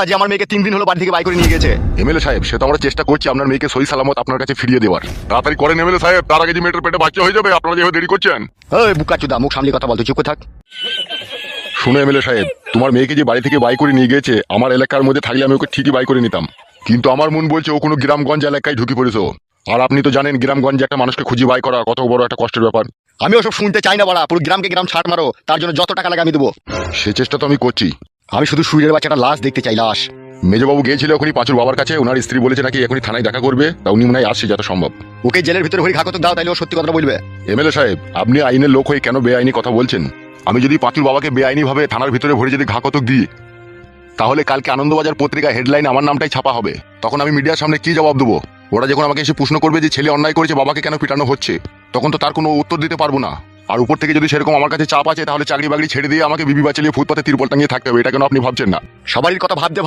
যে আমার মেয়েকে 3 দিন হলো বাড়ি থেকে বাই করে নিয়ে গেছে। এমএলএ সাহেব, সে তো আমরা চেষ্টা করছি আপনার মেয়েকে সহি সালামত আপনার কাছে ফিরিয়ে দেওয়ার। তাড়াতাড়ি করেন এমএলএ সাহেব, তার আগে যে মেয়েটার পেটে বাচ্চা হয়ে যাবে। আপনারা যেভাবে দেরি করছেন। ওই বুকাচুদা, মুখ সামলে কথা বল, তুই চুপ করে থাক। শুনো এমএলএ সাহেব, তোমার মেয়েকে যে বাড়ি থেকে বাই করে নিয়ে গেছে, আমার এলাকার মধ্যে থাকলে আমি ওকে ঠিকই বাই করে নিতাম, কিন্তু আমার মন বলছে ও কোনো গ্রামগঞ্জ এলাকায় ঢুকে পড়েছো। আর আপনি তো জানেন গ্রামগঞ্জে একটা মানুষকে খুঁজে বাই করা কত বড় একটা কষ্টের ব্যাপার। আমি ওসব শুনতে চাই না বাড়া, পুরো গ্রামকে গ্রাম ছাড় মারো, তার জন্য যত টাকা লাগে আমি দেবো। সে চেষ্টা তো আমি করছি। আমি শুধু সুইরের বাচ্চাটা লাশ দেখতে চাই, লাশ। মেজবাবু গিয়েছিল এখনই পাঁচুর বাবার কাছে, ওনার স্ত্রী বলেছে নাকি এখনই থানায় দেখা করবে, তা উনি মনে হয় আসছে যত সম্ভব। ওকে জেলের ভিতরে হরি ঘাকতক দাও, তাইলে ও সত্যি কথা বলবে। এমএলএ সাহেব, আপনি আইনের লোক হয়ে কেন বেআইনি কথা বলছেন? আমি যদি পাঁচুর বাবাকে বেআইনি ভাবে থানার ভিতরে ভরে যদি ঘাকতক দিই, তাহলে কালকে আনন্দবাজার পত্রিকা হেডলাইন আমার নামটাই ছাপা হবে। তখন আমি মিডিয়ার সামনে কি জবাব দেবো? ওরা যখন আমাকে এসে প্রশ্ন করবে যে ছেলে অন্যায় করেছে, বাবাকে কেন পিটানো হচ্ছে, তখন তো তার কোনো উত্তর দিতে পারবো না। আর উপর থেকে যদি সেরকম আমার কাছে চাপ আছে, তাহলে চাকরি বাকরি ছেড়ে দিয়ে আমাকে বিবি বাচ্চা নিয়ে ফুটপাতে তিরপল টাঙিয়ে থাকতে হবে। এটা কেন আপনি ভাবছেন না? সবারই কথা ভাবতে